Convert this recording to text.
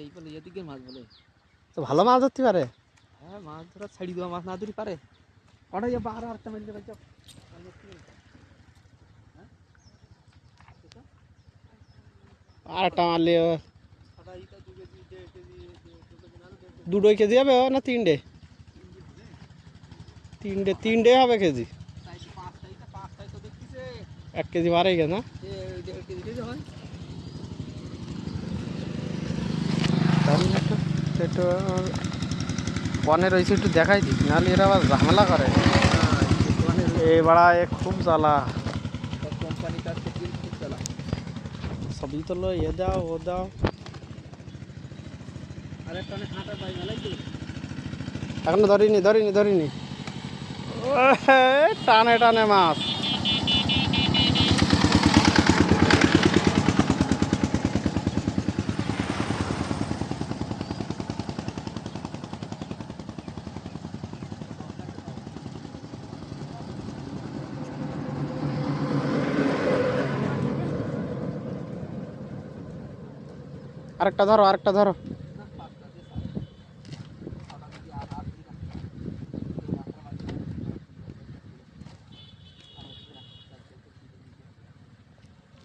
এই বলে এদিকে মাছ বলে। তো ভালো মাছ ধরতে পারে। হ্যাঁ মাছ ধরা ছাড়ি দেওয়া মাছ না ধরি পারে। কটাই বাহার আরেকটা মেরে দেবে চপ। আর একটা মারলে সাদা ইটা 2 কেজি 1.5 কেজি 2 কেজি না 1.5 কেজি। দুটোই কেজি হবে না তিনটে? তিনটে হবে কেজি। তাই 5টা ইটা 5টাই তো দেখতেছে। 1 কেজি মারেই গে না? এ 1.5 কেজি কেজি হয়। একটু বনে রয়েছে একটু দেখাই দিস, নাহলে এরা আবার ঝামেলা করে। এই বাড়ায় খুব জ্বালা। কোম্পানি কাজ থেকে খুব চালা। সবই তো লো এ দাও ও দাও। আরেকটা অনেক হাঁটা পাই মেলাই তো। এখনো ধরিনি। টানে টানে মাছ। আরেকটা ধরো।